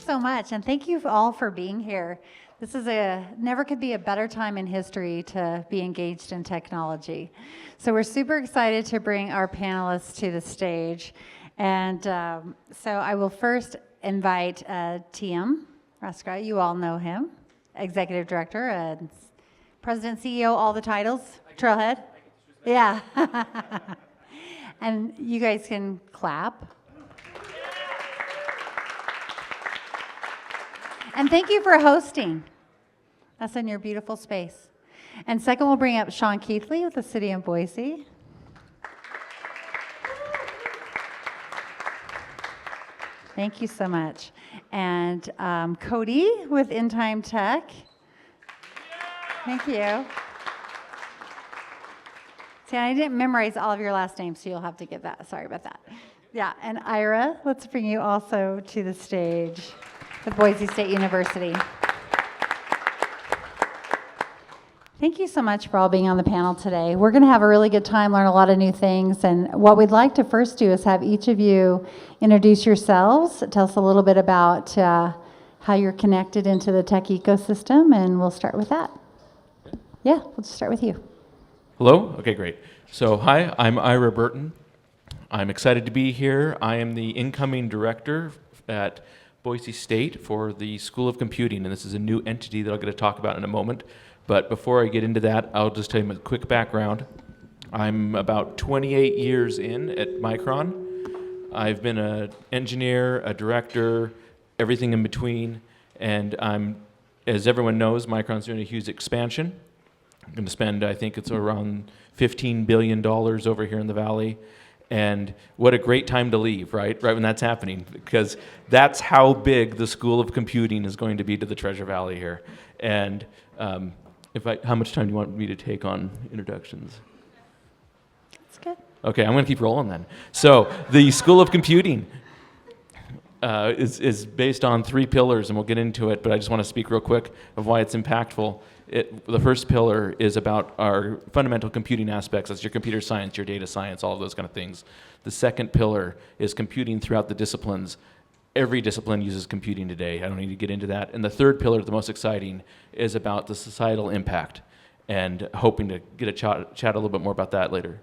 so much, and thank you all for being here. This is never could be a better time in history to be engaged in technology. So we're super excited to bring our panelists to the stage. And so I will first invite TM Raskra. You all know him, Executive Director, and President, CEO, all the titles, Trailhead. Yeah. And you guys can clap. And thank you for hosting us in your beautiful space. And second, we'll bring up Sean Keithley with the City of Boise. Thank you so much. And Cody with In Time Tech. Thank you. See, I didn't memorize all of your last names, so you'll have to get that. Sorry about that. Yeah, and Ira, let's bring you also to the stage with Boise State University. Thank you so much for all being on the panel today. We're going to have a really good time, learn a lot of new things, and what we'd like to first do is have each of you introduce yourselves, tell us a little bit about how you're connected into the tech ecosystem, and we'll start with that. Yeah, we'll just start with you. Hello? Okay, great. So, hi, I'm Ira Burton. I'm excited to be here. I am the incoming director at Boise State for the School of Computing, and this is a new entity that I'm going to talk about in a moment. But before I get into that, I'll just tell you a quick background. I'm about 28 years in at Micron. I've been an engineer, a director, everything in between, and as everyone knows, Micron's doing a huge expansion. I'm going to spend, I think it's around $15 billion over here in the Valley. And what a great time to leave, right? Right when that's happening, because that's how big the School of Computing is going to be to the Treasure Valley here. And how much time do you want me to take on introductions? That's good. Okay, I'm going to keep rolling then. So the School of Computing is based on 3 pillars, and we'll get into it, but I just want to speak real quick of why it's impactful. The first pillar is about our fundamental computing aspects. That's your computer science, your data science, all of those kind of things. The second pillar is computing throughout the disciplines. Every discipline uses computing today. I don't need to get into that. And the third pillar, the most exciting, is about the societal impact, and hoping to get a chat a little bit more about that later.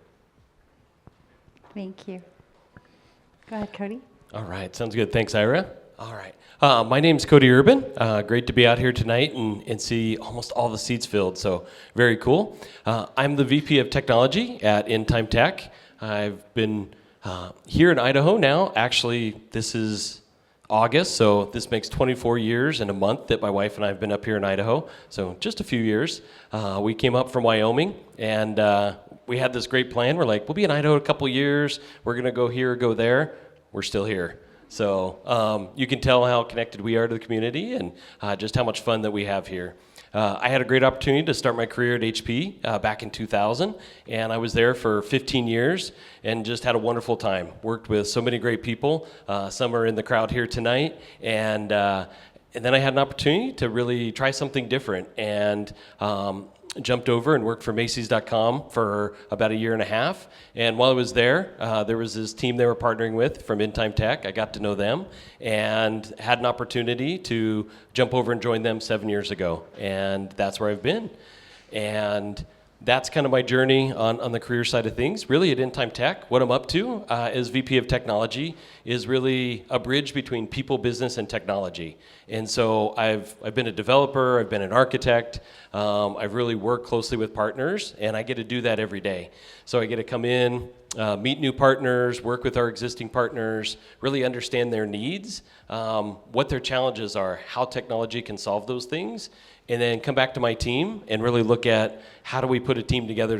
Thank you. Go ahead, Cody. All right, sounds good. Thanks, Ira. All right. My name's Cody Urban. Great to be out here tonight and see almost all the seats filled, so very cool. I'm the VP of Technology at In Time Tech. I've been here in Idaho now. Actually, this is August, so this makes 24 years and a month that my wife and I have been up here in Idaho, so just a few years. We came up from Wyoming, and we had this great plan. We're like, we'll be in Idaho a couple years. We're going to go here, go there. We're still here. So you can tell how connected we are to the community and just how much fun that we have here. I had a great opportunity to start my career at HP back in 2000, and I was there for 15 years and just had a wonderful time. Worked with so many great people. Some are in the crowd here tonight, and then I had an opportunity to really try something different, and jumped over and worked for Macy's.com for about a year and a half. And while I was there, there was this team they were partnering with from In Time Tech. I got to know them and had an opportunity to jump over and join them 7 years ago. And that's where I've been. And that's kind of my journey on the career side of things. Really at In Time Tech, what I'm up to as VP of Technology is really a bridge between people, business, and technology. And so I've been a developer, I've been an architect, I've really worked closely with partners, and I get to do that every day. So I get to come in, meet new partners, work with our existing partners, really understand their needs, what their challenges are, how technology can solve those things, and then come back to my team and really look at how do we put a team together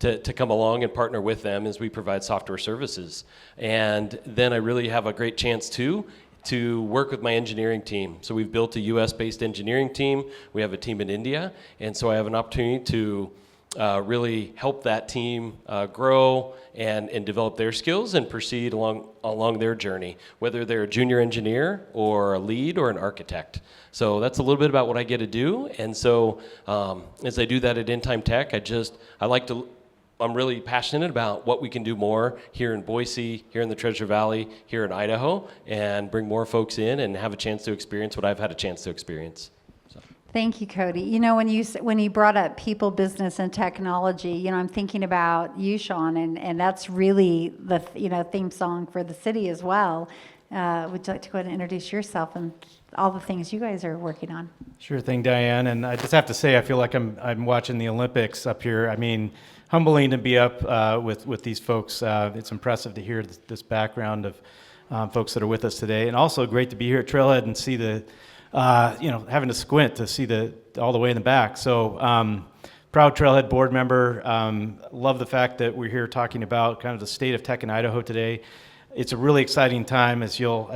to come along and partner with them as we provide software services. And then I really have a great chance to work with my engineering team. So we've built a US-based engineering team. We have a team in India. And so I have an opportunity to really help that team grow and develop their skills and proceed along their journey, whether they're a junior engineer or a lead or an architect. So that's a little bit about what I get to do. And so as I do that at In Time Tech, I like to I'm really passionate about what we can do more here in Boise, here in the Treasure Valley, here in Idaho, and bring more folks in and have a chance to experience what I've had a chance to experience. So. Thank you, Cody. You know, when you brought up people, business, and technology, you know, I'm thinking about you, Sean, and that's really the theme song for the city as well. Would you like to go ahead and introduce yourself and all the things you guys are working on? Sure thing, Diane. And I just have to say, I feel like I'm watching the Olympics up here. I mean, humbling to be up with these folks. It's impressive to hear this background of folks that are with us today, and also great to be here at Trailhead and see the, having to squint to see all the way in the back. So proud Trailhead board member. Love the fact that we're here talking about kind of the state of tech in Idaho today. It's a really exciting time, as you'll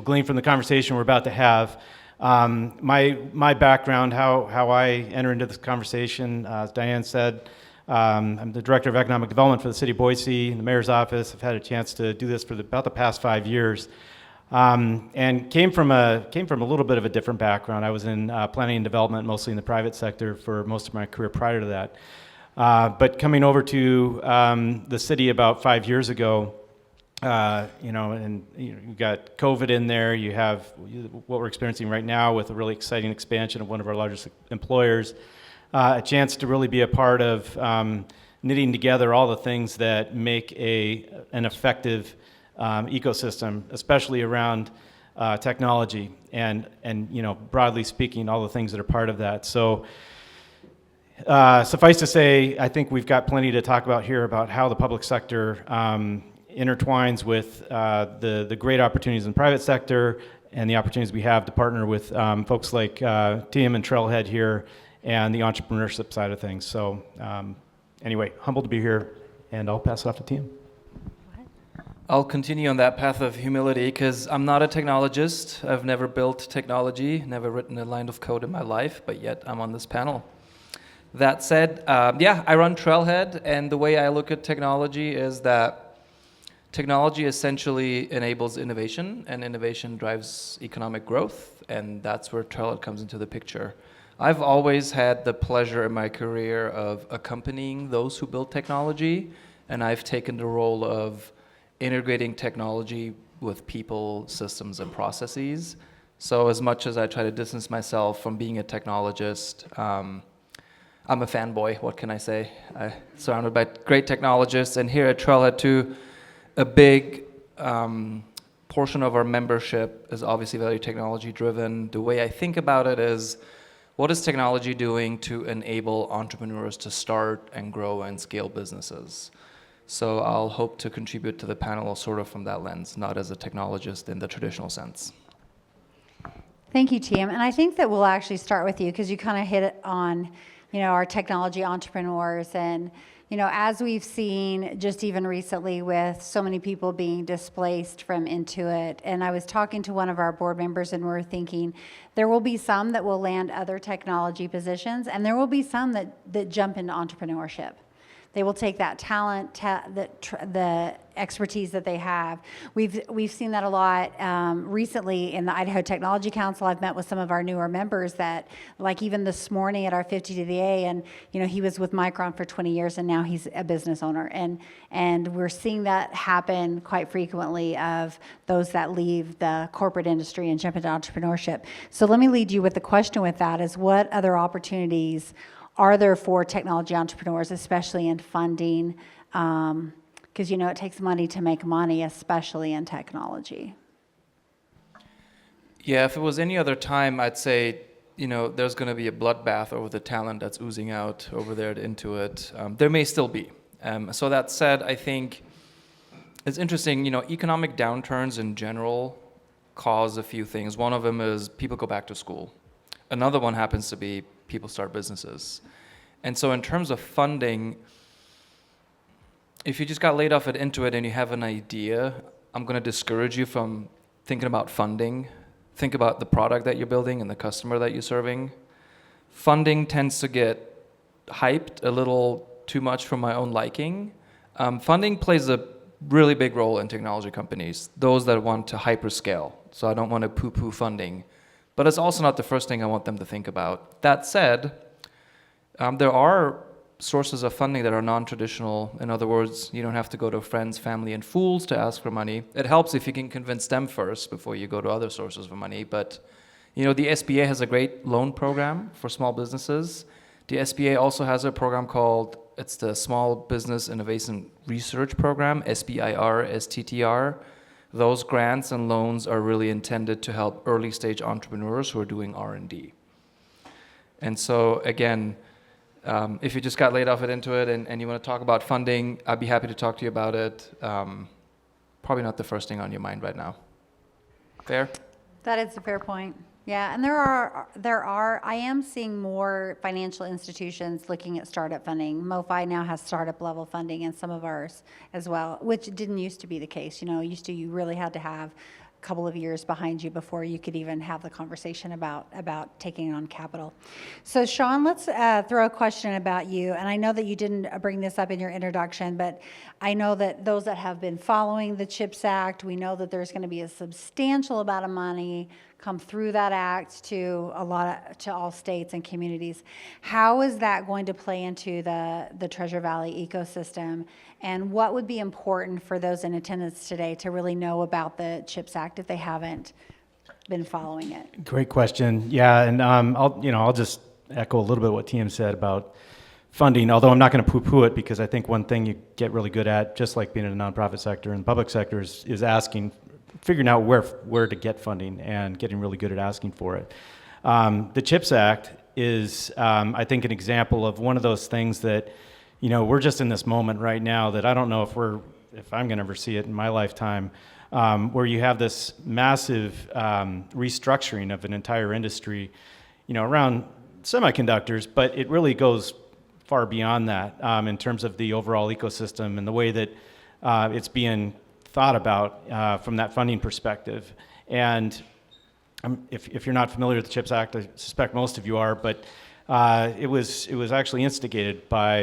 glean from the conversation we're about to have. My background, how I enter into this conversation, as Diane said, I'm the Director of Economic Development for the City of Boise in the Mayor's Office. I've had a chance to do this for about the past 5 years, and came from a little bit of a different background. I was in planning and development, mostly in the private sector, for most of my career prior to that. But coming over to the city about 5 years ago, you got COVID in there. You have what we're experiencing right now with a really exciting expansion of one of our largest employers. A chance to really be a part of knitting together all the things that make an effective ecosystem, especially around technology and broadly speaking, all the things that are part of that. So suffice to say, I think we've got plenty to talk about here about how the public sector intertwines with the great opportunities in the private sector and the opportunities we have to partner with folks like TM and Trailhead here and the entrepreneurship side of things. So anyway, humbled to be here, and I'll pass it off to TM. I'll continue on that path of humility because I'm not a technologist. I've never built technology, never written a line of code in my life, but yet I'm on this panel. That said, I run Trailhead, and the way I look at technology is that technology essentially enables innovation, and innovation drives economic growth, and that's where Trailhead comes into the picture. I've always had the pleasure in my career of accompanying those who build technology, and I've taken the role of integrating technology with people, systems, and processes. So as much as I try to distance myself from being a technologist, I'm a fanboy, what can I say? I'm surrounded by great technologists, and here at Trailhead too, a big portion of our membership is obviously very technology driven. The way I think about it is, what is technology doing to enable entrepreneurs to start and grow and scale businesses? So I'll hope to contribute to the panel sort of from that lens, not as a technologist in the traditional sense. Thank you, TM. And I think that we'll actually start with you because you kind of hit it on, our technology entrepreneurs. And, as we've seen just even recently with so many people being displaced from Intuit, and I was talking to one of our board members and we're thinking there will be some that will land other technology positions, and there will be some that jump into entrepreneurship. They will take that talent, the expertise that they have. We've seen that a lot recently in the Idaho Technology Council. I've met with some of our newer members that, like even this morning at our 50 to the A, and he was with Micron for 20 years, and now he's a business owner. And we're seeing that happen quite frequently of those that leave the corporate industry and jump into entrepreneurship. So let me lead you with the question with that: is what other opportunities are there for technology entrepreneurs, especially in funding? Because it takes money to make money, especially in technology. Yeah, if it was any other time, I'd say, there's going to be a bloodbath over the talent that's oozing out over there at Intuit. There may still be. So that said, I think it's interesting, economic downturns in general cause a few things. One of them is people go back to school. Another one happens to be people start businesses. And so in terms of funding, if you just got laid off at Intuit and you have an idea, I'm going to discourage you from thinking about funding. Think about the product that you're building and the customer that you're serving. Funding tends to get hyped a little too much for my own liking. Funding plays a really big role in technology companies, those that want to hyperscale. So I don't want to poo-poo funding. But it's also not the first thing I want them to think about. That said, there are sources of funding that are non-traditional. In other words, you don't have to go to friends, family, and fools to ask for money. It helps if you can convince them first before you go to other sources of money. But the SBA has a great loan program for small businesses. The SBA also has a program called, it's the Small Business Innovation Research Program, SBIR, STTR. Those grants and loans are really intended to help early stage entrepreneurs who are doing R&D. And so again, if you just got laid off at Intuit and you want to talk about funding, I'd be happy to talk to you about it. Probably not the first thing on your mind right now. Fair? That is a fair point. Yeah, and I am seeing more financial institutions looking at startup funding. MoFi now has startup level funding and some of ours as well, which didn't used to be the case. You really had to have a couple of years behind you before you could even have the conversation about taking on capital. So Sean, let's throw a question about you. And I know that you didn't bring this up in your introduction, but I know that those that have been following the CHIPS Act, we know that there's going to be a substantial amount of money come through that act to all states and communities. How is that going to play into the Treasure Valley ecosystem? And what would be important for those in attendance today to really know about the CHIPS Act if they haven't been following it? Great question. Yeah, and I'll just echo a little bit what TM said about funding, although I'm not going to poo-poo it, because I think one thing you get really good at, just like being in the nonprofit sector and the public sector, is figuring out where to get funding and getting really good at asking for it. The CHIPS Act is, I think, an example of one of those things that, we're just in this moment right now that I don't know if I'm going to ever see it in my lifetime, where you have this massive restructuring of an entire industry, around semiconductors, but it really goes far beyond that in terms of the overall ecosystem and the way that it's being thought about from that funding perspective. And if you're not familiar with the CHIPS Act, I suspect most of you are, but it was actually instigated by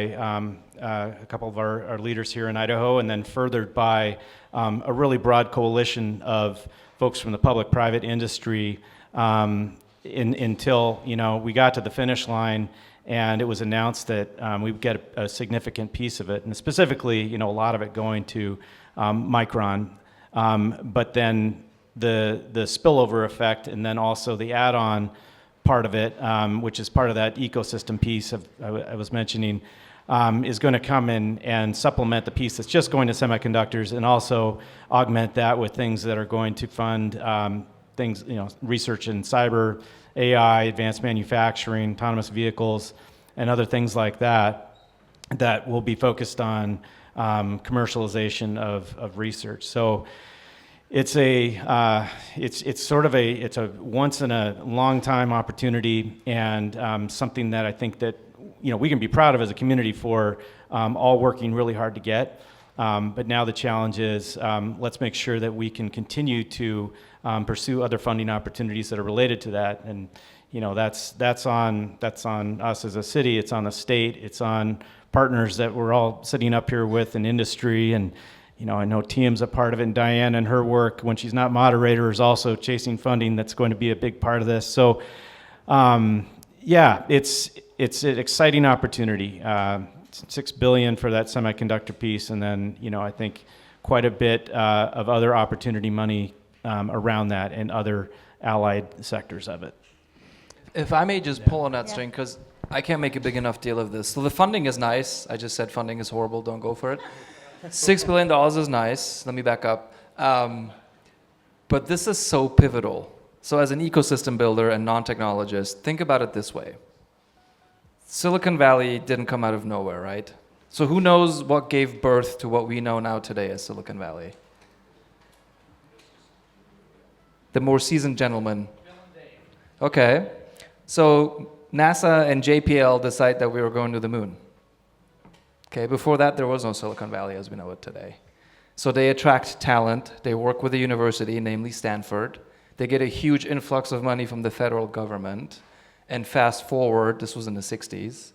a couple of our leaders here in Idaho, and then furthered by a really broad coalition of folks from the public-private industry until we got to the finish line, and it was announced that we would get a significant piece of it, and specifically, a lot of it going to Micron, but then the spillover effect, and then also the add-on part of it, which is part of that ecosystem piece I was mentioning, is going to come in and supplement the piece that's just going to semiconductors, and also augment that with things that are going to fund things, research in cyber, AI, advanced manufacturing, autonomous vehicles, and other things like that will be focused on commercialization of research. So it's a once in a long time opportunity, and something that I think that we can be proud of as a community for all working really hard to get. But now the challenge is let's make sure that we can continue to pursue other funding opportunities that are related to that. And that's on us as a city. It's on the state. It's on partners that we're all sitting up here with in industry. And I know TM's a part of it, and Diane and her work, when she's not moderator, is also chasing funding that's going to be a big part of this. So it's an exciting opportunity. $6 billion for that semiconductor piece, and then I think quite a bit of other opportunity money around that and other allied sectors of it. If I may just pull on that string, because I can't make a big enough deal of this. So the funding is nice. I just said funding is horrible. Don't go for it. $6 billion is nice. Let me back up. But this is so pivotal. So as an ecosystem builder and non-technologist, think about it this way. Silicon Valley didn't come out of nowhere, right? So who knows what gave birth to what we know now today as Silicon Valley? The more seasoned gentleman. Okay. So NASA and JPL decide that we were going to the moon. Okay, before that, there was no Silicon Valley as we know it today. So they attract talent. They work with a university, namely Stanford. They get a huge influx of money from the federal government. And fast forward, this was in the 60s,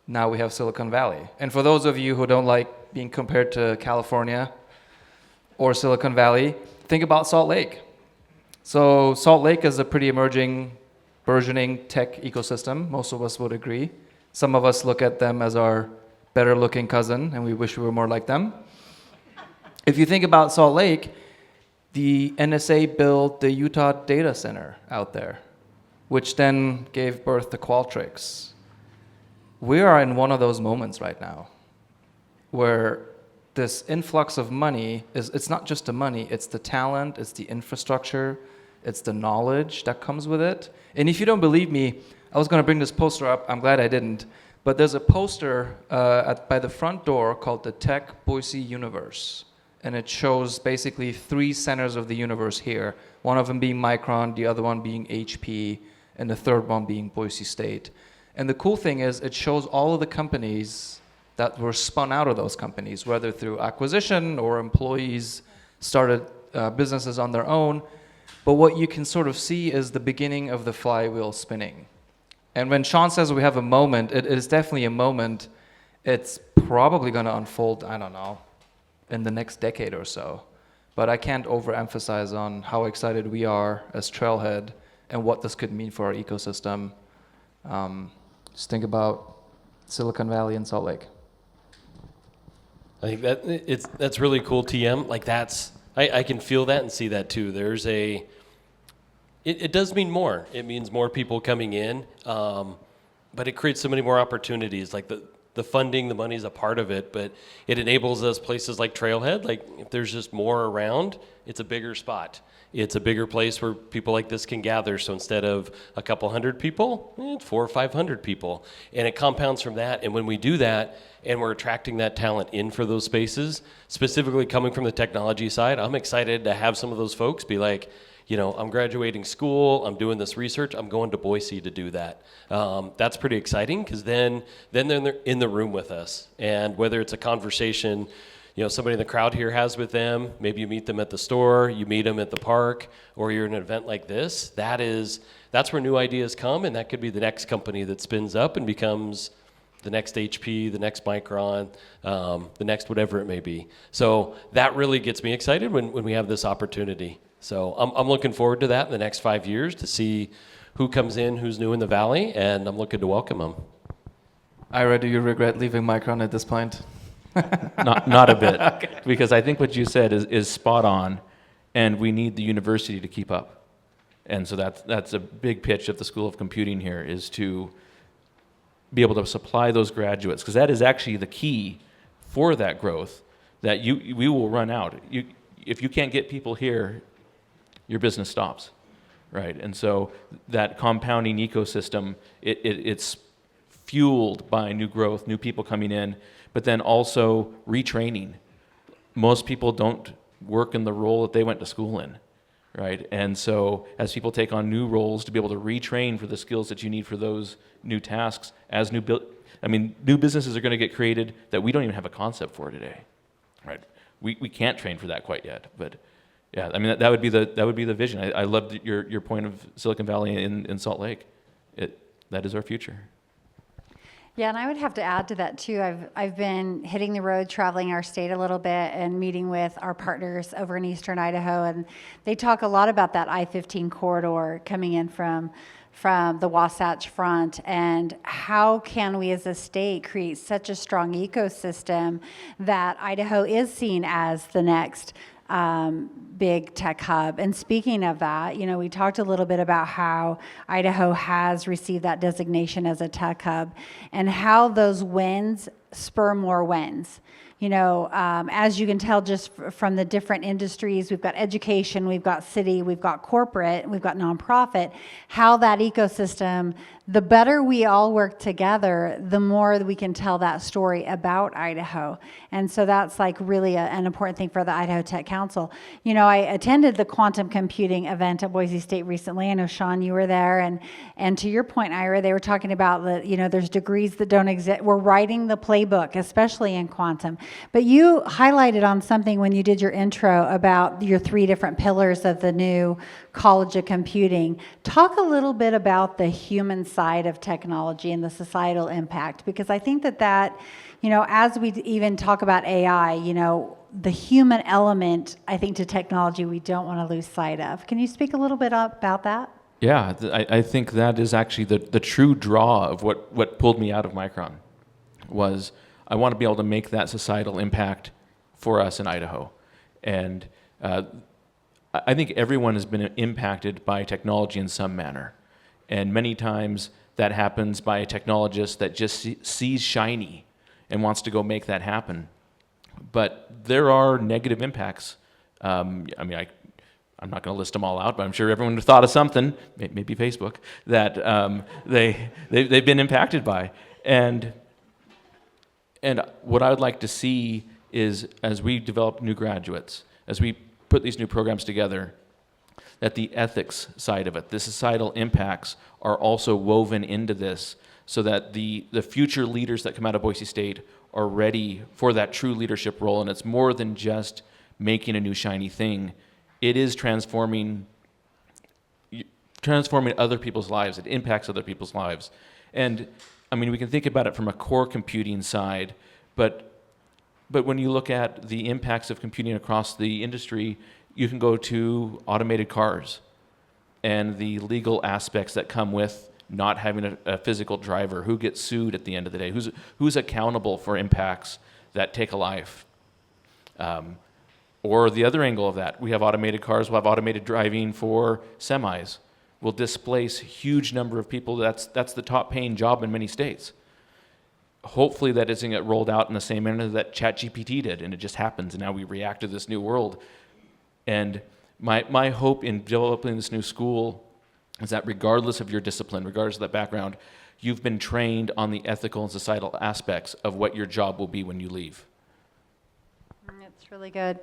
now we have Silicon Valley. And for those of you who don't like being compared to California or Silicon Valley, think about Salt Lake. So Salt Lake is a pretty emerging, burgeoning tech ecosystem. Most of us would agree. Some of us look at them as our better looking cousin, and we wish we were more like them. If you think about Salt Lake, the NSA built the Utah data center out there, which then gave birth to Qualtrics. We are in one of those moments right now where this influx of money it's not just the money, it's the talent, it's the infrastructure, it's the knowledge that comes with it. And if you don't believe me, I was going to bring this poster up. I'm glad I didn't. But there's a poster by the front door called the Tech Boise Universe. And it shows basically 3 centers of the universe here. One of them being Micron, the other one being HP, and the third one being Boise State. And the cool thing is it shows all of the companies that were spun out of those companies, whether through acquisition or employees started businesses on their own. But what you can sort of see is the beginning of the flywheel spinning. And when Sean says we have a moment, it is definitely a moment. It's probably going to unfold, I don't know, in the next decade or so. But I can't overemphasize on how excited we are as Trailhead and what this could mean for our ecosystem. Just think about Silicon Valley and Salt Lake. I think that's really cool, TM. Like I can feel that and see that too. It does mean more. It means more people coming in, but it creates so many more opportunities. Like the funding, the money is a part of it, but it enables us places like Trailhead. Like if there's just more around, it's a bigger spot. It's a bigger place where people like this can gather. So instead of a couple hundred people, it's 400 or 500 people, and it compounds from that. And when we do that, and we're attracting that talent in for those spaces, specifically coming from the technology side, I'm excited to have some of those folks be like, I'm graduating school, I'm doing this research, I'm going to Boise to do that. That's pretty exciting because then they're in the room with us. And whether it's a conversation, somebody in the crowd here has with them, maybe you meet them at the store, you meet them at the park, or you're in an event like this, that's where new ideas come, and that could be the next company that spins up and becomes the next HP, the next Micron, the next whatever it may be. So that really gets me excited when we have this opportunity. So I'm looking forward to that in the next 5 years to see who comes in, who's new in the Valley, and I'm looking to welcome them. Ira, do you regret leaving Micron at this point? Not a bit, okay. Because I think what you said is spot on, and we need the university to keep up. And so that's a big pitch of the School of Computing here, is to be able to supply those graduates, because that is actually the key for that growth, that we will run out. If you can't get people here, your business stops, right? And so that compounding ecosystem, it's fueled by new growth, new people coming in, but then also retraining. Most people don't work in the role that they went to school in, right? And so as people take on new roles, to be able to retrain for the skills that you need for those new tasks, as new businesses are going to get created that we don't even have a concept for today, right? We can't train for that quite yet, but yeah, that would be the vision. I loved your point of Silicon Valley in Salt Lake. That is our future. Yeah, and I would have to add to that too. I've been hitting the road, traveling our state a little bit, and meeting with our partners over in eastern Idaho, and they talk a lot about that I-15 corridor coming in from the Wasatch Front, and how can we as a state create such a strong ecosystem that Idaho is seen as the next big tech hub. And speaking of that, we talked a little bit about how Idaho has received that designation as a tech hub, and how those wins spur more wins. As you can tell just from the different industries, we've got education, we've got city, we've got corporate, we've got nonprofit, how that ecosystem, the better we all work together, the more we can tell that story about Idaho. And so that's like really an important thing for the Idaho Tech Council. I attended the quantum computing event at Boise State recently. I know, Sean, you were there. And to your point, Ira, they were talking about there's degrees that don't exist. We're writing the playbook, especially in quantum. But you highlighted on something when you did your intro about your 3 different pillars of the new College of Computing. Talk a little bit about the human side of technology and the societal impact, because I think that as we even talk about AI, the human element, I think, to technology we don't want to lose sight of. Can you speak a little bit about that? Yeah, I think that is actually the true draw of what pulled me out of Micron was I want to be able to make that societal impact for us in Idaho. And I think everyone has been impacted by technology in some manner. And many times that happens by a technologist that just sees shiny and wants to go make that happen. But there are negative impacts. I'm not going to list them all out, but I'm sure everyone thought of something, maybe Facebook, that they've been impacted by. And what I would like to see is, as we develop new graduates, as we put these new programs together, that the ethics side of it, the societal impacts, are also woven into this so that the future leaders that come out of Boise State are ready for that true leadership role. And it's more than just making a new shiny thing. It is transforming other people's lives. It impacts other people's lives. And I mean, we can think about it from a core computing side, but when you look at the impacts of computing across the industry, you can go to automated cars and the legal aspects that come with not having a physical driver. Who gets sued at the end of the day? Who's accountable for impacts that take a life? Or the other angle of that, we have automated cars, we'll have automated driving for semis. We'll displace a huge number of people. That's the top paying job in many states. Hopefully that doesn't get rolled out in the same manner that ChatGPT did, and it just happens, and now we react to this new world. And my hope in developing this new school is that regardless of your discipline, regardless of that background, you've been trained on the ethical and societal aspects of what your job will be when you leave. That's really good.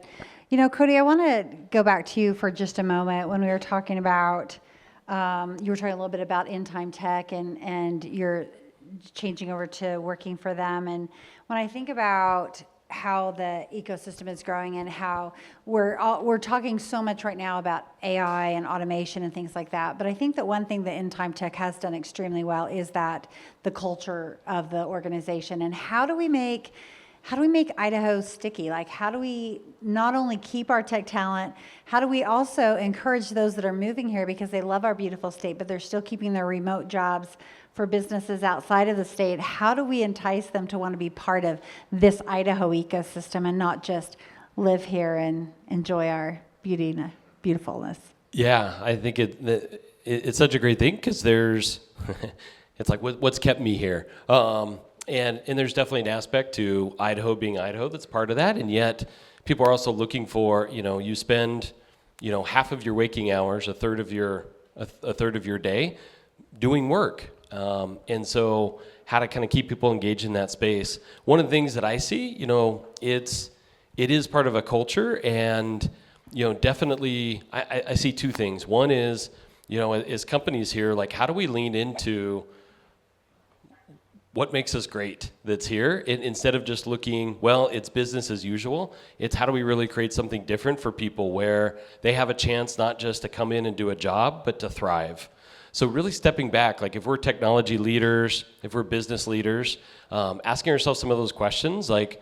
You know, Cody, I want to go back to you for just a moment when we were talking about, you were talking a little bit about In-Time Tech and you're changing over to working for them. And when I think about how the ecosystem is growing and how we're talking so much right now about AI and automation and things like that. But I think that one thing that In-Time Tech has done extremely well is that the culture of the organization. And how do we make Idaho sticky? Like, how do we not only keep our tech talent, how do we also encourage those that are moving here because they love our beautiful state, but they're still keeping their remote jobs for businesses outside of the state? How do we entice them to want to be part of this Idaho ecosystem and not just live here and enjoy our beauty and beautifulness? Yeah, I think it's such a great thing because there's, it's like, what's kept me here? And there's definitely an aspect to Idaho being Idaho that's part of that, and yet people are also looking for, you spend, half of your waking hours, a third of your day doing work. And so how to kind of keep people engaged in that space. One of the things that I see, it is part of a culture, and, definitely I see two things. One is, as companies here, like, how do we lean into what makes us great that's here? Instead of just looking, well, it's business as usual, it's how do we really create something different for people where they have a chance not just to come in and do a job, but to thrive. So really stepping back, like if we're technology leaders, if we're business leaders, asking ourselves some of those questions, like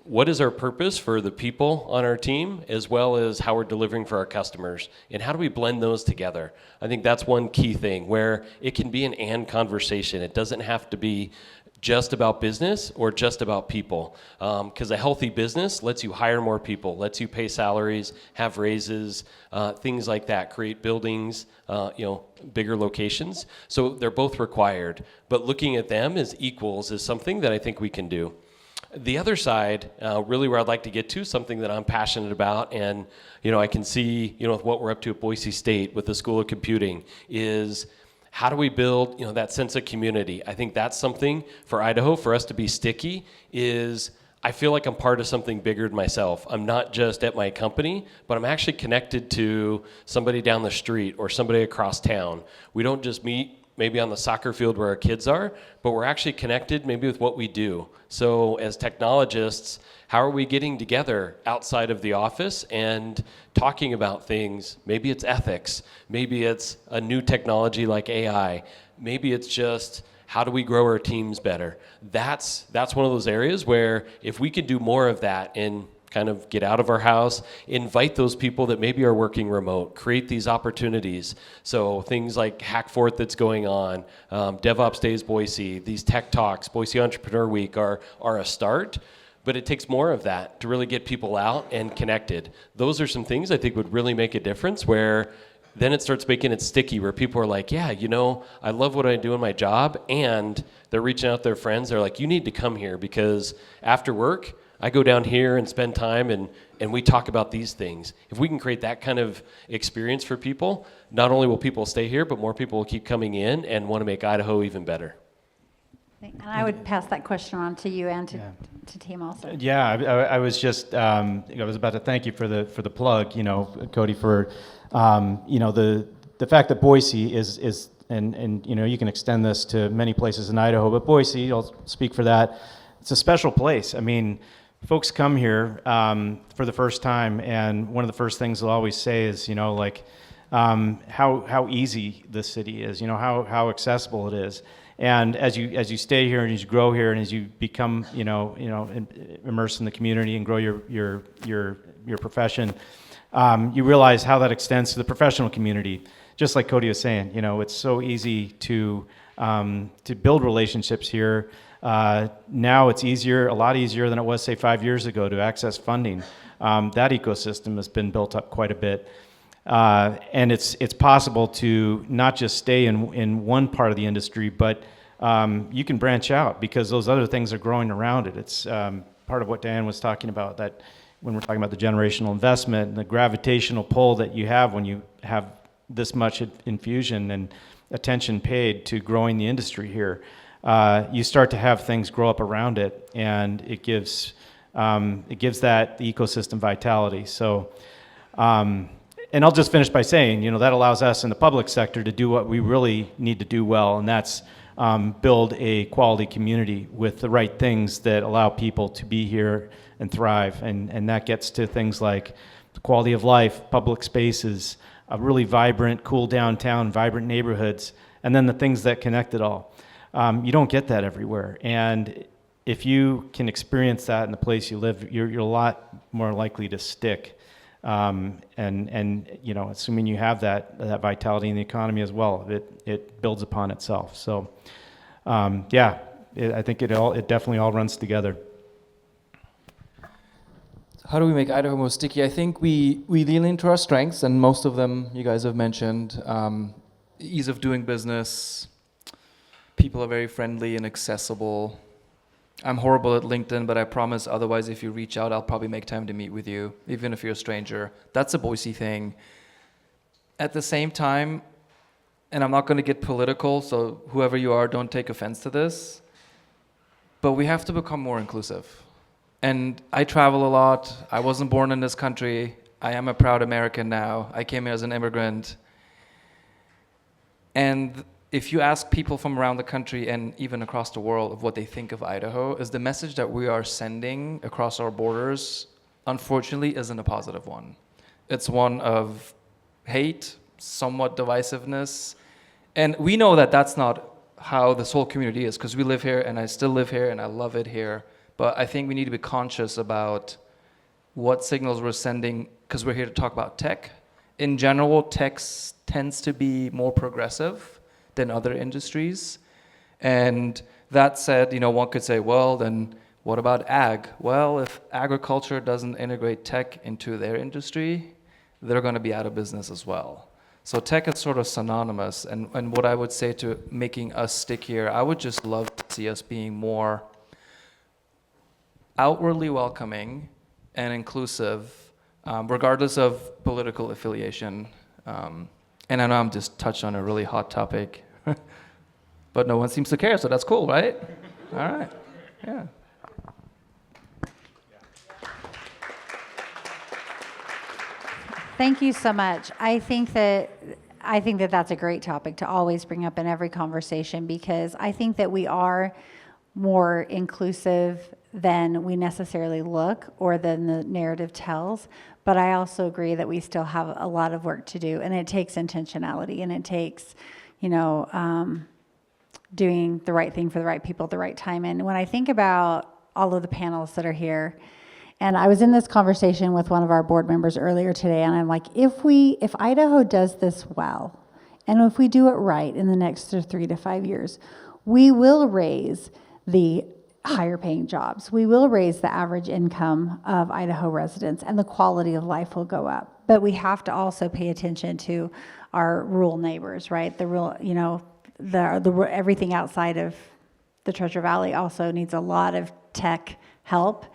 what is our purpose for the people on our team, as well as how we're delivering for our customers, and how do we blend those together? I think that's one key thing where it can be an and conversation. It doesn't have to be just about business or just about people, because a healthy business lets you hire more people, lets you pay salaries, have raises, things like that, create buildings, bigger locations. So they're both required, but looking at them as equals is something that I think we can do. The other side, really where I'd like to get to, something that I'm passionate about, and I can see with what we're up to at Boise State with the School of Computing, is how do we build that sense of community? I think that's something for Idaho, for us to be sticky, is I feel like I'm part of something bigger than myself. I'm not just at my company, but I'm actually connected to somebody down the street or somebody across town. We don't just meet maybe on the soccer field where our kids are, but we're actually connected maybe with what we do. So as technologists, how are we getting together outside of the office and talking about things? Maybe it's ethics, maybe it's a new technology like AI, maybe it's just how do we grow our teams better? That's one of those areas where if we could do more of that and kind of get out of our house, invite those people that maybe are working remote, create these opportunities. So things like Hack Forth that's going on, DevOps Days Boise, these tech talks, Boise Entrepreneur Week are a start, but it takes more of that to really get people out and connected. Those are some things I think would really make a difference, where then it starts making it sticky, where people are like, yeah, I love what I do in my job, and they're reaching out to their friends. They're like, you need to come here, because after work, I go down here and spend time and we talk about these things. If we can create that kind of experience for people, not only will people stay here, but more people will keep coming in and want to make Idaho even better. And I would pass that question on to you and to team also. Yeah, I was just I was about to thank you for the plug, Cody, for the fact that Boise is and you can extend this to many places in Idaho, but Boise, I'll speak for that. It's a special place. I mean, folks come here for the first time, and one of the first things they'll always say is, how easy this city is, how accessible it is. And as you stay here and as you grow here and as you become, immersed in the community and grow your profession, you realize how that extends to the professional community. Just like Cody was saying, it's so easy to build relationships here. Now it's a lot easier than it was, say, 5 years ago to access funding. That ecosystem has been built up quite a bit. And it's possible to not just stay in one part of the industry, but you can branch out because those other things are growing around it. It's part of what Diane was talking about, that when we're talking about the generational investment and the gravitational pull that you have when you have this much infusion and attention paid to growing the industry here. You start to have things grow up around it, and it gives that ecosystem vitality. So, and I'll just finish by saying, that allows us in the public sector to do what we really need to do well, and that's build a quality community with the right things that allow people to be here and thrive, and that gets to things like the quality of life, public spaces, a really vibrant, cool downtown, vibrant neighborhoods, and then the things that connect it all. You don't get that everywhere, and if you can experience that in the place you live, you're a lot more likely to stick. And assuming you have that vitality in the economy as well, it builds upon itself. So, I think it definitely all runs together. How do we make Idaho more sticky? I think we lean into our strengths, and most of them you guys have mentioned. Ease of doing business. People are very friendly and accessible. I'm horrible at LinkedIn, but I promise otherwise if you reach out, I'll probably make time to meet with you, even if you're a stranger. That's a Boise thing. At the same time, and I'm not going to get political, so whoever you are, don't take offense to this, but we have to become more inclusive. And I travel a lot. I wasn't born in this country. I am a proud American now. I came here as an immigrant. And if you ask people from around the country and even across the world of what they think of Idaho, is the message that we are sending across our borders, unfortunately, isn't a positive one. It's one of hate, somewhat divisiveness. And we know that that's not how this whole community is, because we live here and I still live here and I love it here. But I think we need to be conscious about what signals we're sending, because we're here to talk about tech. In general, tech tends to be more progressive than other industries. And that said, one could say, well, then what about ag? Well, if agriculture doesn't integrate tech into their industry, they're going to be out of business as well. So tech is sort of synonymous. And what I would say to making us stick here, I would just love to see us being more outwardly welcoming and inclusive, regardless of political affiliation. And I know I'm just touched on a really hot topic, but no one seems to care, so that's cool, right? All right, yeah. Thank you so much. I think that that's a great topic to always bring up in every conversation, because I think that we are more inclusive than we necessarily look or than the narrative tells. But I also agree that we still have a lot of work to do, and it takes intentionality, and it takes, doing the right thing for the right people at the right time. And when I think about all of the panels that are here, And I was in this conversation with one of our board members earlier today, and I'm like, if Idaho does this well, and if we do it right in the next 3 to 5 years, we will raise the higher paying jobs. We will raise the average income of Idaho residents, and the quality of life will go up. But we have to also pay attention to our rural neighbors, right? The rural, everything outside of the Treasure Valley also needs a lot of tech help.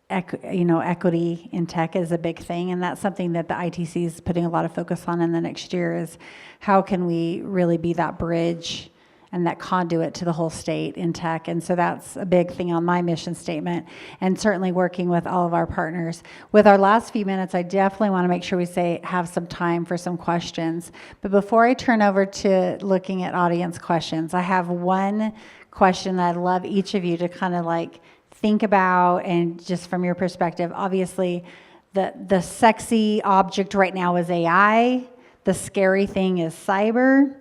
Equity in tech is a big thing, and that's something that the ITC is putting a lot of focus on in the next year, is how can we really be that bridge and that conduit to the whole state in tech. And so that's a big thing on my mission statement, and certainly working with all of our partners. With our last few minutes, I definitely want to make sure we have some time for some questions. But before I turn over to looking at audience questions, I have one question that I'd love each of you to kind of like think about, and just from your perspective. Obviously, the sexy object right now is AI. The scary thing is cyber.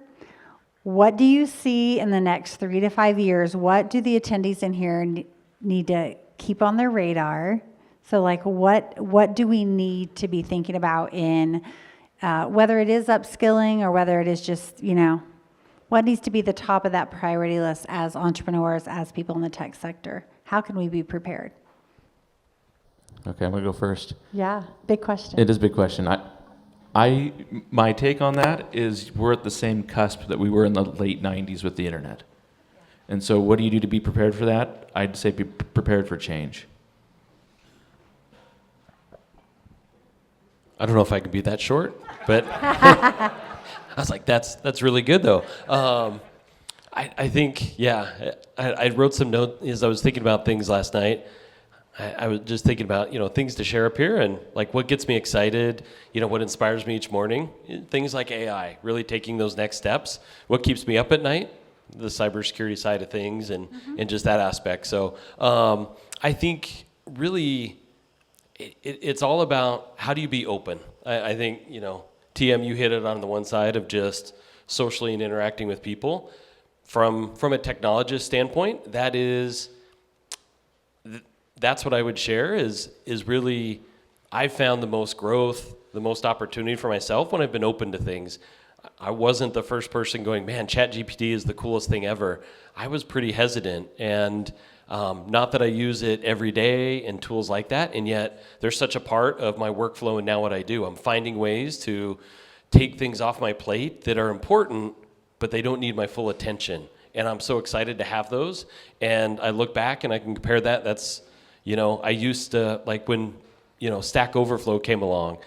What do you see in the next 3 to 5 years? What do the attendees in here need to keep on their radar? So like what do we need to be thinking about in whether it is upskilling or whether it is just, what needs to be the top of that priority list as entrepreneurs, as people in the tech sector? How can we be prepared? Okay, I'm going to go first. Yeah, big question. It is a big question. My take on that is we're at the same cusp that we were in the late 90s with the internet. And so what do you do to be prepared for that? I'd say be prepared for change. I don't know if I could be that short, but I was like, that's really good though. I think, I wrote some notes as I was thinking about things last night. I was just thinking about, things to share up here, and like what gets me excited, what inspires me each morning, things like AI, really taking those next steps. What keeps me up at night, the cybersecurity side of things, and just that aspect. So I think really it's all about how do you be open. I think, TM, you hit it on the one side of just socially and interacting with people. From a technologist standpoint, that's what I would share is really, I've found the most growth, the most opportunity for myself when I've been open to things. I wasn't the first person going, man, ChatGPT is the coolest thing ever. I was pretty hesitant, and not that I use it every day and tools like that, and yet there's such a part of my workflow and now what I do. I'm finding ways to take things off my plate that are important, but they don't need my full attention. And I'm so excited to have those. And I look back and I can compare that. That's, I used to, like when, Stack Overflow came along,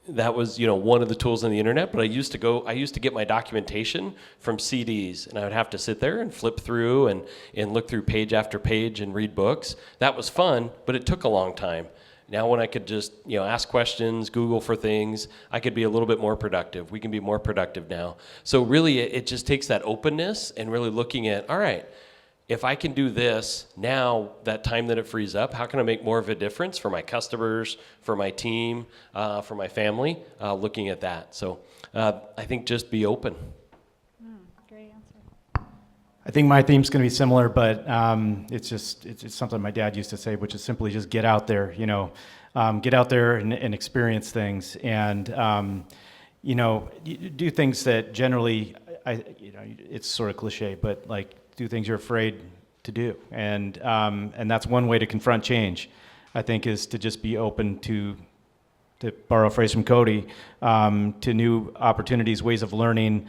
that was, one of the tools on the internet, but I used to get my documentation from CDs, and I would have to sit there and flip through and look through page after page and read books. That was fun, but it took a long time. Now when I could just, ask questions, Google for things, I could be a little bit more productive. We can be more productive now. So really it just takes that openness and really looking at, all right, if I can do this, now that time that it frees up, how can I make more of a difference for my customers, for my team, for my family, looking at that. So I think just be open. Great answer. I think my theme's going to be similar, but it's something my dad used to say, which is simply just get out there, get out there and experience things, and do things that generally, it's sort of cliche, but like do things you're afraid to do, and that's one way to confront change. I think is to just be open to borrow a phrase from Cody, to new opportunities, ways of learning,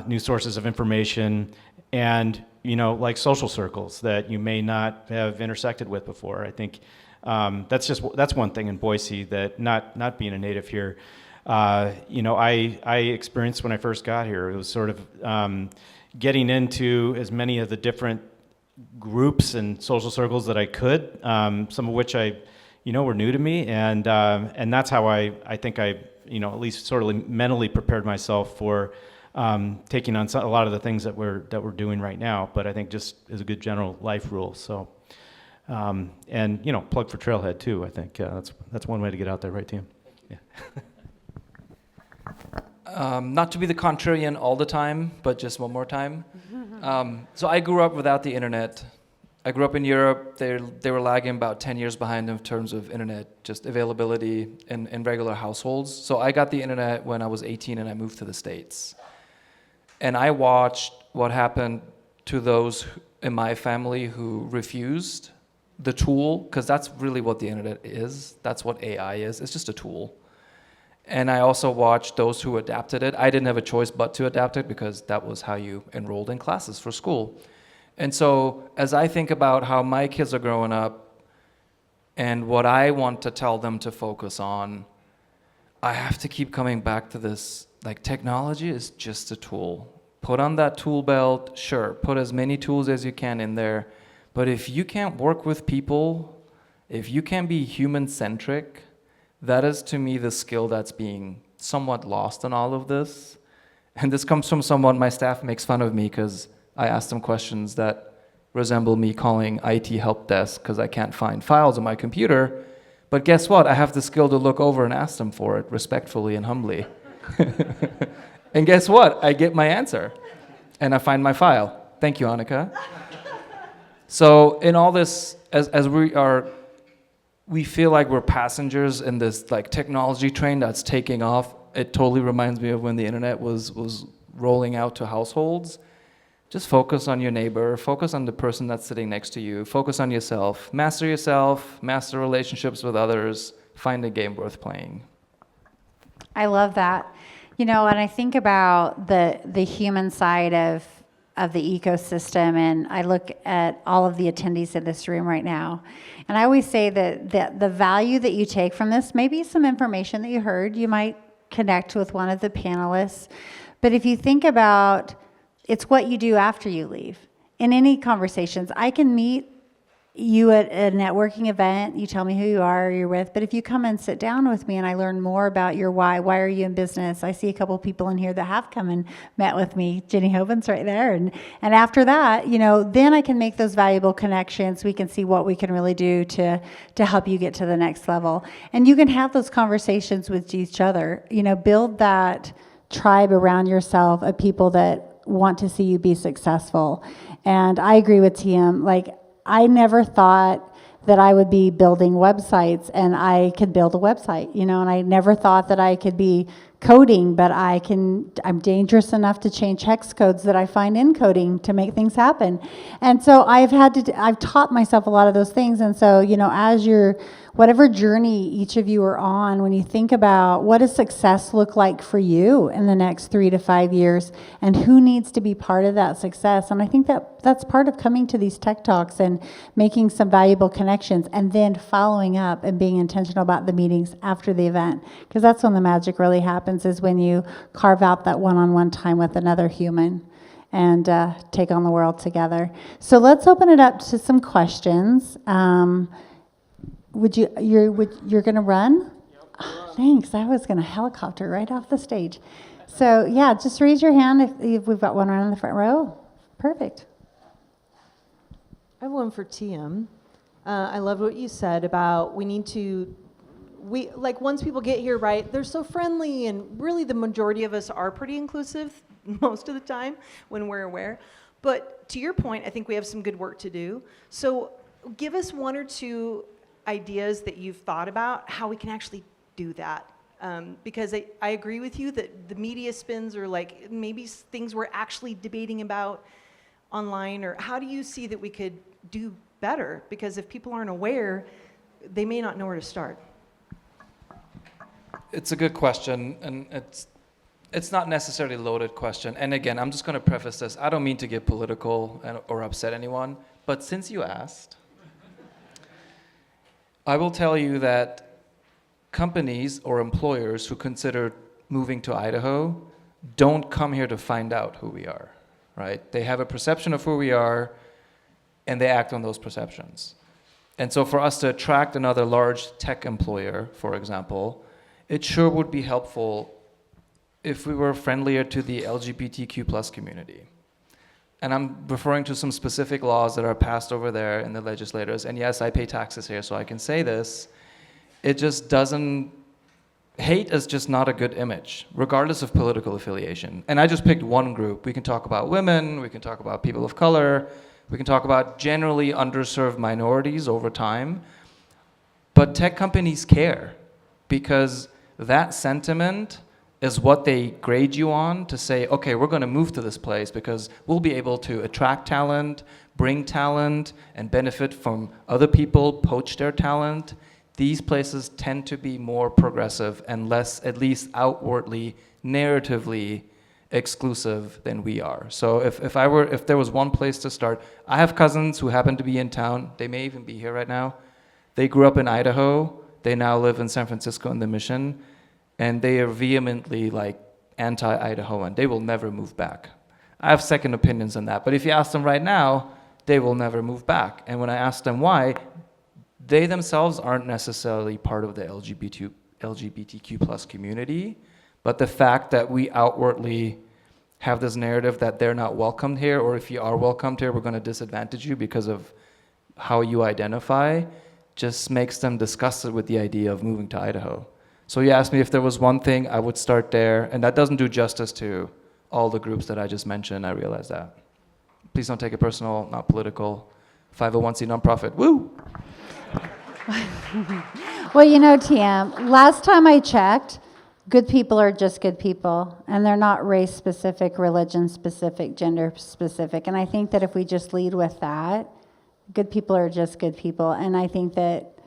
new sources of information. And, like social circles that you may not have intersected with before. I think that's one thing in Boise that not being a native here, I experienced when I first got here. It was sort of getting into as many of the different groups and social circles that I could, some of which were new to me. And that's how I think I, at least sort of mentally prepared myself for taking on a lot of the things that we're doing right now, but I think just as a good general life rule. So, and plug for Trailhead too. I think that's one way to get out there, right, Tim? Yeah. Not to be the contrarian all the time, but just one more time. So I grew up without the internet, I grew up in Europe. They were lagging about 10 years behind in terms of internet just availability in regular households. So I got the internet when I was 18 and I moved to the States. And I watched what happened to those in my family who refused the tool, because that's really what the internet is. That's what AI is. It's just a tool. And I also watched those who adapted it. I didn't have a choice but to adapt it because that was how you enrolled in classes for school. And so as I think about how my kids are growing up and what I want to tell them to focus on, I have to keep coming back to this, like, technology is just a tool. Put on that tool belt, sure, put as many tools as you can in there, but if you can't work with people, if you can't be human-centric, that is to me the skill that's being somewhat lost in all of this. And this comes from someone, my staff makes fun of me because I ask them questions that resemble me calling IT help desk because I can't find files on my computer. But guess what? I have the skill to look over and ask them for it respectfully and humbly. And guess what? I get my answer. And I find my file. Thank you, Annika. So in all this, as we feel like we're passengers in this like technology train that's taking off. It totally reminds me of when the internet was rolling out to households. Just focus on your neighbor, focus on the person that's sitting next to you, focus on yourself, master relationships with others, find a game worth playing. I love that. You know, when I think about the human side of the ecosystem, and I look at all of the attendees in this room right now, and I always say that the value that you take from this, maybe some information that you heard, you might connect with one of the panelists, but if you think about, it's what you do after you leave. In any conversations, I can meet you at a networking event, you tell me who you are, you're with, but if you come and sit down with me and I learn more about your why are you in business? I see a couple people in here that have come and met with me. Jenny Hoven's right there. And after that, you know, then I can make those valuable connections. We can see what we can really do to help you get to the next level. And you can have those conversations with each other, you know, build that tribe around yourself of people that want to see you be successful. And I agree with TM, like, I never thought that I would be building websites and I could build a website, you know, and I never thought that I could be coding, but I'm dangerous enough to change hex codes that I find in coding to make things happen. And so I've taught myself a lot of those things. And so, you know, as whatever journey each of you are on, when you think about what does success look like for you in the next 3 to 5 years and who needs to be part of that success. And I think that's part of coming to these tech talks and making some valuable connections and then following up and being intentional about the meetings after the event. Because that's when the magic really happens, is when you carve out that one-on-one time with another human and take on the world together. So let's open it up to some questions. You're going to run? Oh, thanks. I was going to helicopter right off the stage. So yeah, just raise your hand if we've got one right in the front row. Perfect. I have one for TM. I love what you said about once people get here, right, they're so friendly, and really the majority of us are pretty inclusive most of the time when we're aware. But to your point, I think we have some good work to do. So give us one or two ideas that you've thought about how we can actually do that. Because I agree with you that the media spins are like maybe things we're actually debating about online, or how do you see that we could do better? Because if people aren't aware, they may not know where to start. It's a good question, and it's not necessarily a loaded question. And again, I'm just going to preface this. I don't mean to get political or upset anyone, but since you asked, I will tell you that companies or employers who consider moving to Idaho don't come here to find out who we are, right? They have a perception of who we are, and they act on those perceptions. And so for us to attract another large tech employer, for example, it sure would be helpful if we were friendlier to the LGBTQ plus community. And I'm referring to some specific laws that are passed over there in the legislators. And yes, I pay taxes here, so I can say this. It just doesn't, hate is just not a good image, regardless of political affiliation. And I just picked one group. We can talk about women, we can talk about people of color, We can talk about generally underserved minorities over time. But tech companies care because that sentiment is what they grade you on to say, okay, we're going to move to this place because we'll be able to attract talent, bring talent, and benefit from other people, poach their talent. These places tend to be more progressive and less, at least outwardly, narratively exclusive than we are. So if there was one place to start, I have cousins who happen to be in town. They may even be here right now. They grew up in Idaho. They now live in San Francisco in the Mission, and they are vehemently like anti-Idahoan. They will never move back. I have second opinions on that, but if you ask them right now, they will never move back. And when I ask them why, they themselves aren't necessarily part of the LGBTQ plus community, but the fact that we outwardly have this narrative that they're not welcomed here, or if you are welcomed here, we're going to disadvantage you because of how you identify, just makes them disgusted with the idea of moving to Idaho. So you asked me if there was one thing, I would start there, and that doesn't do justice to all the groups that I just mentioned, I realize that. Please don't take it personal, not political. 501c nonprofit, woo! Well, you know, TM, last time I checked, good people are just good people, and they're not race specific, religion specific, gender specific. And I think that if we just lead with that, good people are just good people. And I think that,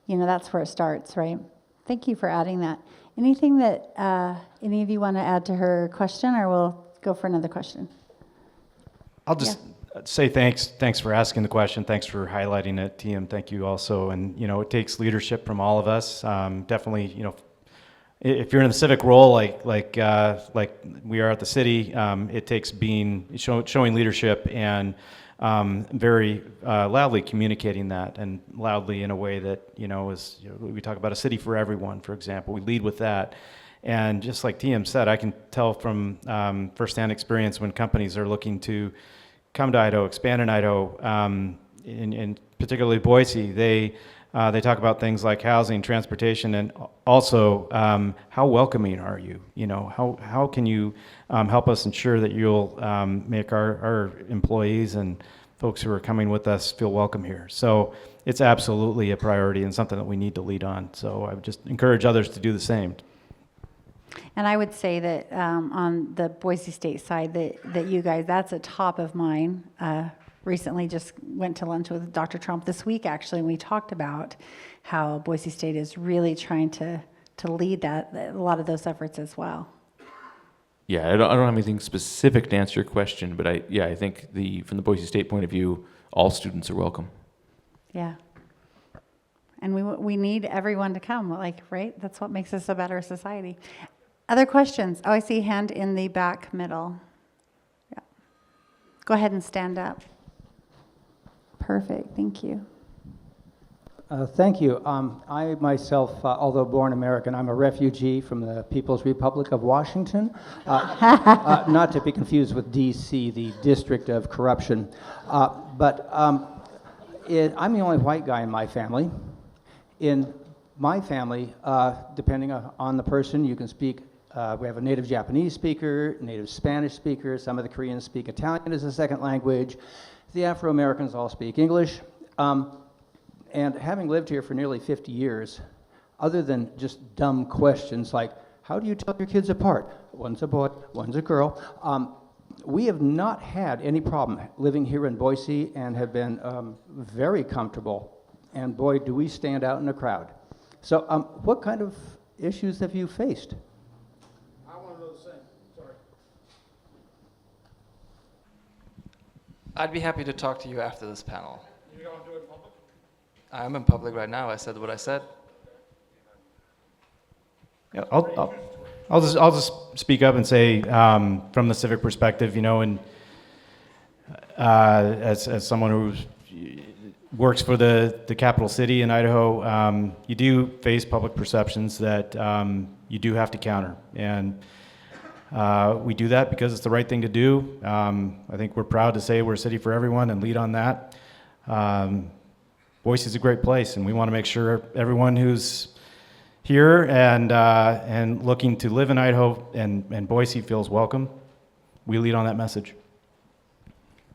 you know, that's where it starts, right? Thank you for adding that. Anything that any of you want to add to her question, or we'll go for another question? I'll just say thanks for asking the question. Thanks for highlighting it, TM. Thank you also. And, you know, it takes leadership from all of us. Definitely, you know, if you're in a civic role like we are at the city, it takes showing leadership and very loudly communicating that, and loudly in a way that, you know, is, you know, we talk about a city for everyone, for example. We lead with that. And just like TM said, I can tell from firsthand experience when companies are looking to come to Idaho, expand in Idaho, in particularly Boise, they talk about things like housing, transportation, and also how welcoming are you? You know, how can you help us ensure that you'll make our employees and folks who are coming with us feel welcome here? So it's absolutely a priority and something that we need to lead on. So I would just encourage others to do the same. And I would say that on the Boise State side, that you guys, that's a top of mind. Recently just went to lunch with Dr. Trump this week, actually, and we talked about how Boise State is really trying to lead a lot of those efforts as well. Yeah, I don't have anything specific to answer your question, but I think from the Boise State point of view, all students are welcome. Yeah. And we need everyone to come, like, right? That's what makes us a better society. Other questions? Oh, I see a hand in the back middle. Yeah. Go ahead and stand up. Perfect, thank you. Thank you. I myself, although born American, I'm a refugee from the People's Republic of Washington, not to be confused with D.C., the District of Corruption. But I'm the only white guy in my family. In my family, depending on the person, you can speak. We have a native Japanese speaker, native Spanish speaker. Some of the Koreans speak Italian as a second language. The Afro-Americans all speak English. And having lived here for nearly 50 years, other than just dumb questions like, how do you tell your kids apart? One's a boy, one's a girl. We have not had any problem living here in Boise and have been very comfortable. And boy, do we stand out in a crowd. So what kind of issues have you faced? I want to know the same. Sorry. I'd be happy to talk to you after this panel. You don't do it in public? I'm in public right now. I said what I said. Yeah, I'll just speak up and say from the civic perspective, you know, and as someone who works for the capital city in Idaho, you do face public perceptions that you do have to counter, and we do that because it's the right thing to do. I think we're proud to say we're a city for everyone and lead on that. Boise is a great place, and we want to make sure everyone who's here and looking to live in Idaho and Boise feels welcome. We lead on that message.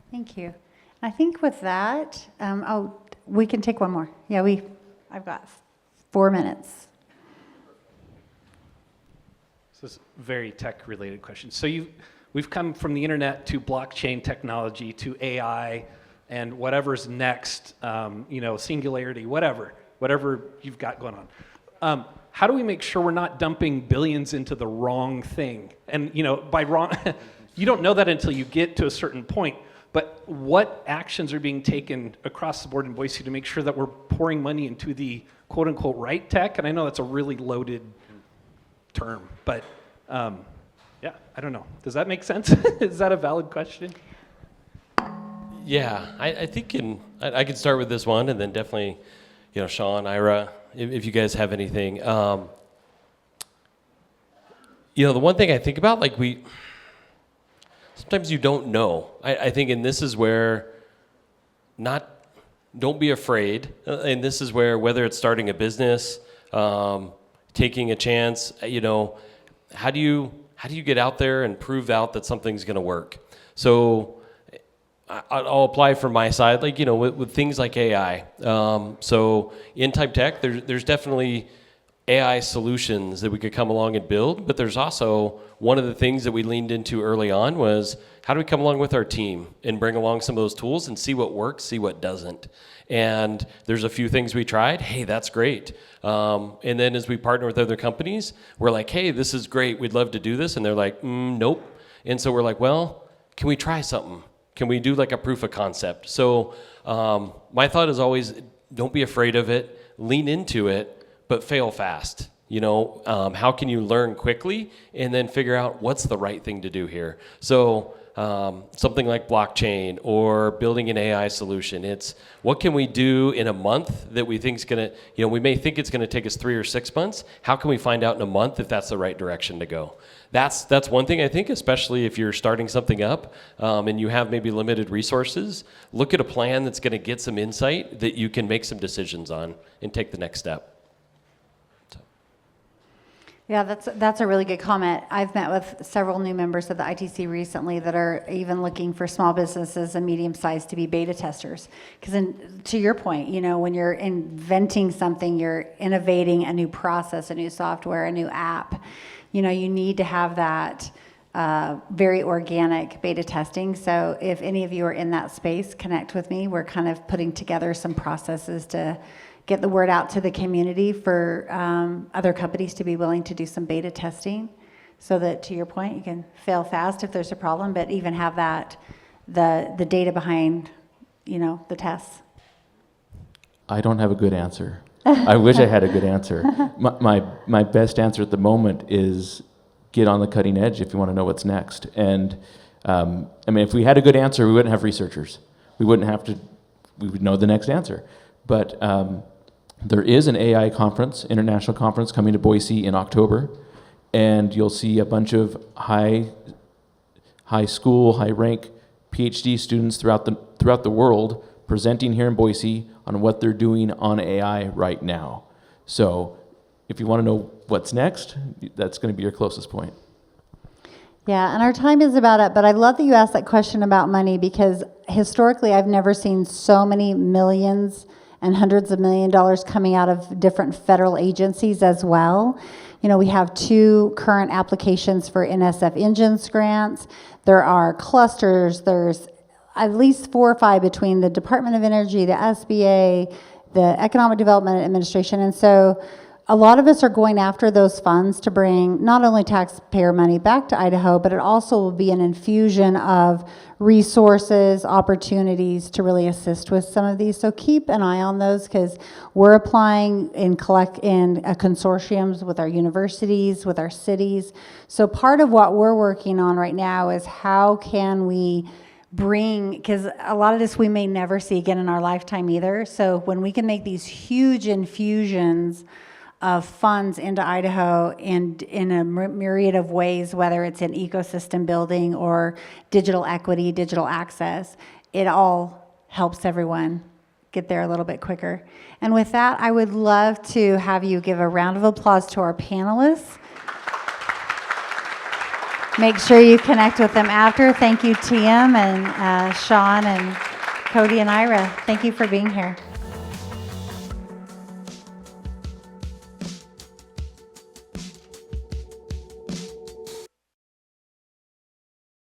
Thank you. I think with that, we can take one more. Yeah, I've got 4 minutes. This is a very tech-related question. So we've come from the internet to blockchain technology to AI and whatever's next, singularity, whatever you've got going on. How do we make sure we're not dumping billions into the wrong thing? And by wrong, you don't know that until you get to a certain point. But what actions are being taken across the board in Boise to make sure that we're pouring money into the quote-unquote right tech? And I know that's a really loaded term, but yeah, I don't know. Does that make sense? Is that a valid question? Yeah, I think I can start with this one, and then definitely, Sean, Ira, if you guys have anything. The one thing I think about, sometimes you don't know. I think, and this is where don't be afraid. And this is where, whether it's starting a business, taking a chance, how do you get out there and prove out that something's going to work? So I'll apply from my side, with things like AI. So in type tech, there's definitely AI solutions that we could come along and build, but there's also one of the things that we leaned into early on was how do we come along with our team and bring along some of those tools and see what works, see what doesn't. And there's a few things we tried. Hey, that's great. And then as we partner with other companies, we're like, hey, this is great. We'd love to do this. And they're like, nope. And so we're like, well, can we try something? Can we do a proof of concept? So my thought is always, don't be afraid of it, lean into it, but fail fast. How can you learn quickly and then figure out what's the right thing to do here? So something like blockchain or building an AI solution, it's what can we do in a month that we think is going to, we may think it's going to take us 3 or 6 months. How can we find out in a month if that's the right direction to go? That's one thing I think, especially if you're starting something up and you have maybe limited resources, look at a plan that's going to get some insight that you can make some decisions on and take the next step. Yeah, that's a really good comment. I've met with several new members of the ITC recently that are even looking for small businesses and medium-sized to be beta testers. Because to your point, when you're inventing something, you're innovating a new process, a new software, a new app, you need to have that very organic beta testing. So if any of you are in that space, connect with me. We're kind of putting together some processes to get the word out to the community for other companies to be willing to do some beta testing so that, to your point, you can fail fast if there's a problem, but even have the data behind, the tests. I don't have a good answer. I wish I had a good answer. My best answer at the moment is get on the cutting edge if you want to know what's next. And if we had a good answer, we wouldn't have researchers. We would know the next answer. But there is an AI conference, international conference, coming to Boise in October, and you'll see a bunch of high rank PhD students throughout the world presenting here in Boise on what they're doing on AI right now. So if you want to know what's next, that's going to be your closest point. Yeah, and our time is about up, but I love that you asked that question about money because historically I've never seen so many millions and hundreds of $1 million coming out of different federal agencies as well. We have 2 current applications for NSF Engines grants. There are clusters. There's at least 4 or 5 between the Department of Energy, the SBA, the Economic Development Administration. And so a lot of us are going after those funds to bring not only taxpayer money back to Idaho, but it also will be an infusion of resources, opportunities to really assist with some of these. So keep an eye on those because we're applying in consortiums with our universities, with our cities. So part of what we're working on right now is how can we because a lot of this we may never see again in our lifetime either. So when we can make these huge infusions of funds into Idaho and in a myriad of ways, whether it's in ecosystem building or digital equity, digital access, it all helps everyone get there a little bit quicker. And with that, I would love to have you give a round of applause to our panelists. Make sure you connect with them after. Thank you, TM and Sean and Cody and Ira. Thank you for being here.